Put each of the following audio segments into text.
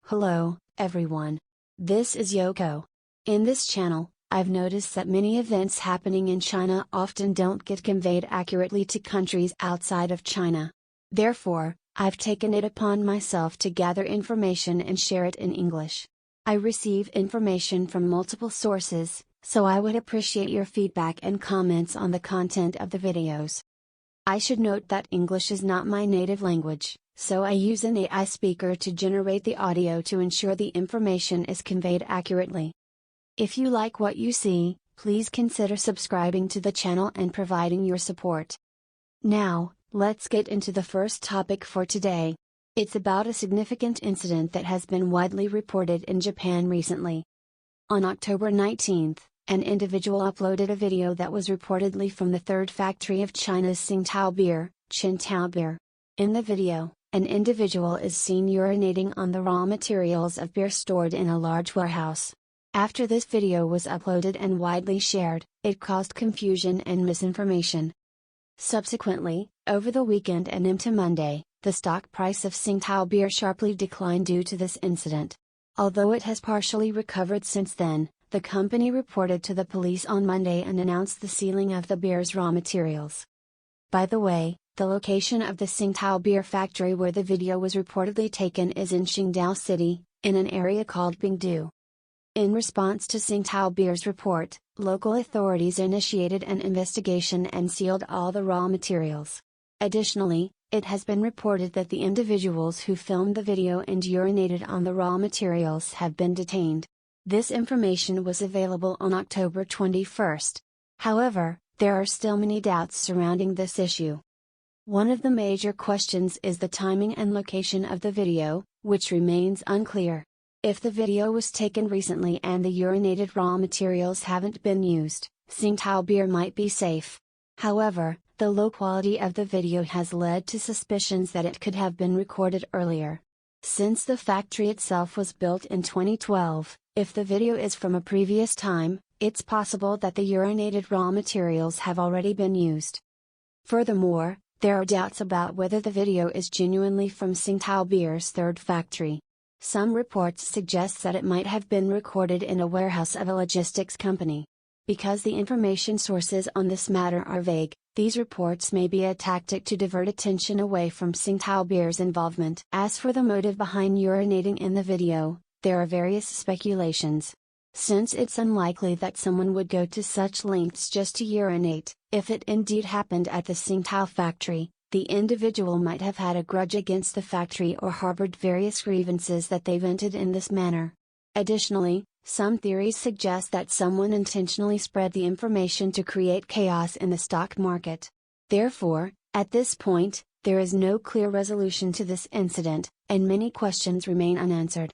Hello, everyone. This is Yoko. In this channel, I've noticed that many events happening in China often don't get conveyed accurately to countries outside of China. Therefore, I've taken it upon myself to gather information and share it in English. I receive information from multiple sources, so I would appreciate your feedback and comments on the content of the videos. I should note that English is not my native language, so I use an AI speaker to generate the audio to ensure the information is conveyed accurately. If you like what you see, please consider subscribing to the channel and providing your support. Now, let's get into the first topic for today. It's about a significant incident that has been widely reported in Japan recently. On October 19th, an individual uploaded a video that was reportedly from the third factory of China's Qingdao beer, Qingdao beer. In the video, an individual is seen urinating on the raw materials of beer stored in a large warehouse. After this video was uploaded and widely shared, it caused confusion and misinformation. Subsequently, over the weekend and into Monday, the stock price of Qingdao beer sharply declined due to this incident. Although it has partially recovered since then, the company reported to the police on Monday and announced the sealing of the beer's raw materials. By the way, the location of the Qingdao beer factory where the video was reportedly taken is in Qingdao City, in an area called Guizhou. In response to Qingdao beer's report, local authorities initiated an investigation and sealed all the raw materials. Additionally, it has been reported that the individuals who filmed the video and urinated on the raw materials have been detained. This information was available on October 21st. However, there are still many doubts surrounding this issue. One of the major questions is the timing and location of the video, which remains unclear. If the video was taken recently and the urinated raw materials haven't been used, Qingdao beer might be safe. However, the low quality of the video has led to suspicions that it could have been recorded earlier. Since the factory itself was built in 2012, if the video is from a previous time, it's possible that the urinated raw materials have already been used. Furthermore, there are doubts about whether the video is genuinely from Qingdao beer's third factory. Some reports suggest that it might have been recorded in a warehouse of a logistics company. Because the information sources on this matter are vague, these reports may be a tactic to divert attention away from Qingdao beer's involvement. As for the motive behind urinating in the video, there are various speculations. Since it's unlikely that someone would go to such lengths just to urinate, if it indeed happened at the Qingdao factory, the individual might have had a grudge against the factory or harbored various grievances that they vented in this manner. Additionally, some theories suggest that someone intentionally spread the information to create chaos in the stock market. Therefore, at this point, there is no clear resolution to this incident, and many questions remain unanswered.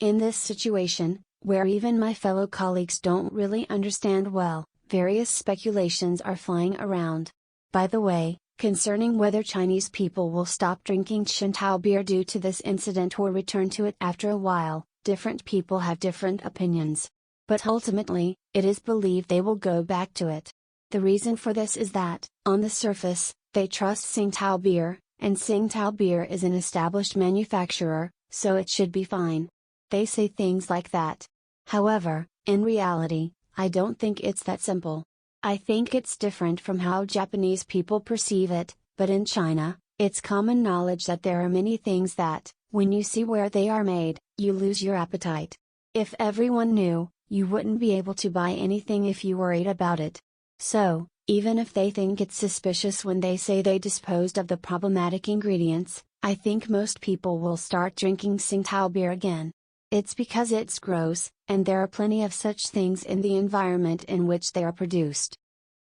In this situation, where even my fellow colleagues don't really understand well, various speculations are flying around. By the way, concerning whether Chinese people will stop drinking Qingdao beer due to this incident or return to it after a while, different people have different opinions. But ultimately, it is believed they will go back to it. The reason for this is that, on the surface, they trust Qingdao beer, and Qingdao beer is an established manufacturer, so it should be fine. They say things like that. However, in reality, I don't think it's that simple. I think it's different from how Japanese people perceive it, but in China, it's common knowledge that there are many things that, when you see where they are made, you lose your appetite. If everyone knew, you wouldn't be able to buy anything if you worried about it. So, even if they think it's suspicious when they say they disposed of the problematic ingredients, I think most people will start drinking Qingdao beer again. It's because it's gross, and there are plenty of such things in the environment in which they are produced.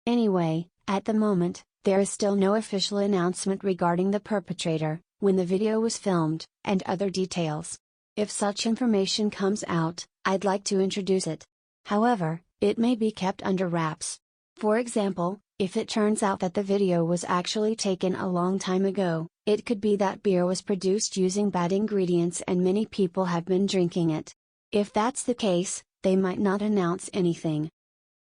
Anyway, at the moment, there is still no official announcement regarding the perpetrator, when the video was filmed, and other details. If such information comes out, I'd like to introduce it. However, it may be kept under wraps. For example, if it turns out that the video was actually taken a long time ago, it could be that beer was produced using bad ingredients and many people have been drinking it. If that's the case, they might not announce anything.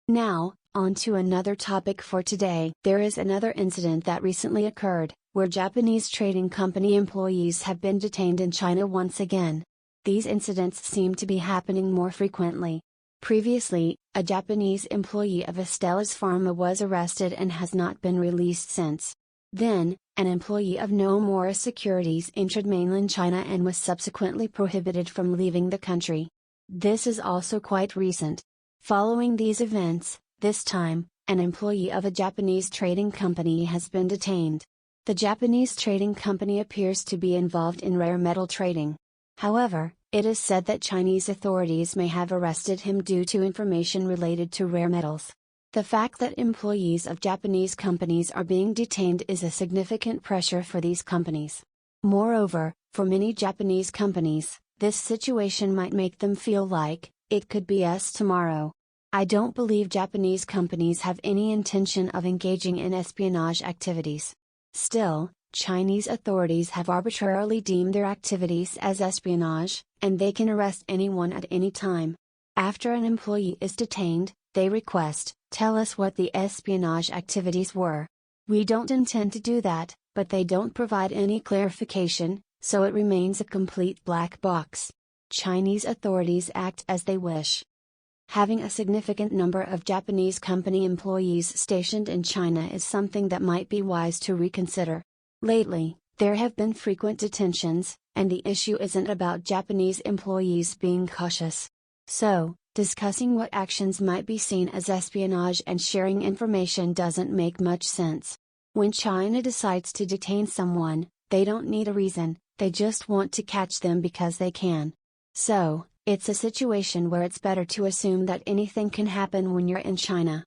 Now, on to another topic for today. There is another incident that recently occurred, where Japanese trading company employees have been detained in China once again. These incidents seem to be happening more frequently. Previously, a Japanese employee of Astellas Pharma was arrested and has not been released since. Then, an employee of Nomura Securities entered mainland China and was subsequently prohibited from leaving the country. This is also quite recent. Following these events, this time, an employee of a Japanese trading company has been detained. The Japanese trading company appears to be involved in rare metal trading. However, it is said that Chinese authorities may have arrested him due to information related to rare metals. The fact that employees of Japanese companies are being detained is a significant pressure for these companies. Moreover, for many Japanese companies, this situation might make them feel like, it could be us tomorrow. I don't believe Japanese companies have any intention of engaging in espionage activities. Still, Chinese authorities have arbitrarily deemed their activities as espionage, and they can arrest anyone at any time. After an employee is detained, they request, "Tell us what the espionage activities were." We don't intend to do that, but they don't provide any clarification, so it remains a complete black box. Chinese authorities act as they wish. Having a significant number of Japanese company employees stationed in China is something that might be wise to reconsider. Lately, there have been frequent detentions, and the issue isn't about Japanese employees being cautious. So, discussing what actions might be seen as espionage and sharing information doesn't make much sense. When China decides to detain someone, they don't need a reason, they just want to catch them because they can. So, it's a situation where it's better to assume that anything can happen when you're in China.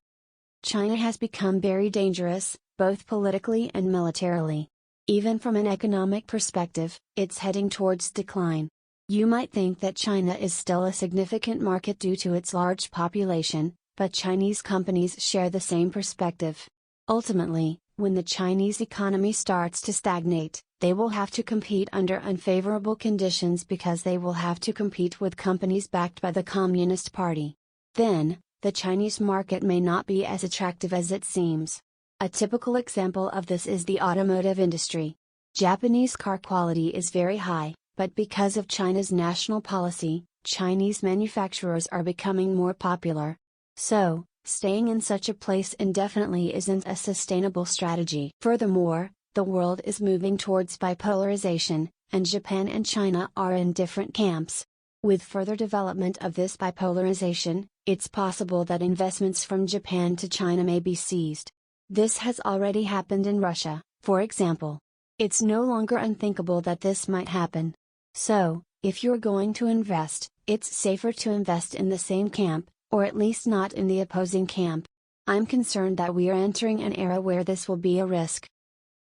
China has become very dangerous, both politically and militarily. Even from an economic perspective, it's heading towards decline. You might think that China is still a significant market due to its large population, but Chinese companies share the same perspective. Ultimately, when the Chinese economy starts to stagnate, they will have to compete under unfavorable conditions because they will have to compete with companies backed by the Communist Party. Then, the Chinese market may not be as attractive as it seems. A typical example of this is the automotive industry. Japanese car quality is very high, but because of China's national policy, Chinese manufacturers are becoming more popular. So, staying in such a place indefinitely isn't a sustainable strategy. Furthermore, the world is moving towards bipolarization, and Japan and China are in different camps. With further development of this bipolarization, it's possible that investments from Japan to China may be seized. This has already happened in Russia, for example. It's no longer unthinkable that this might happen. So, if you're going to invest, it's safer to invest in the same camp, or at least not in the opposing camp. I'm concerned that we are entering an era where this will be a risk.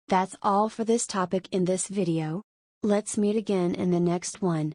That's all for this topic in this video. Let's meet again in the next one.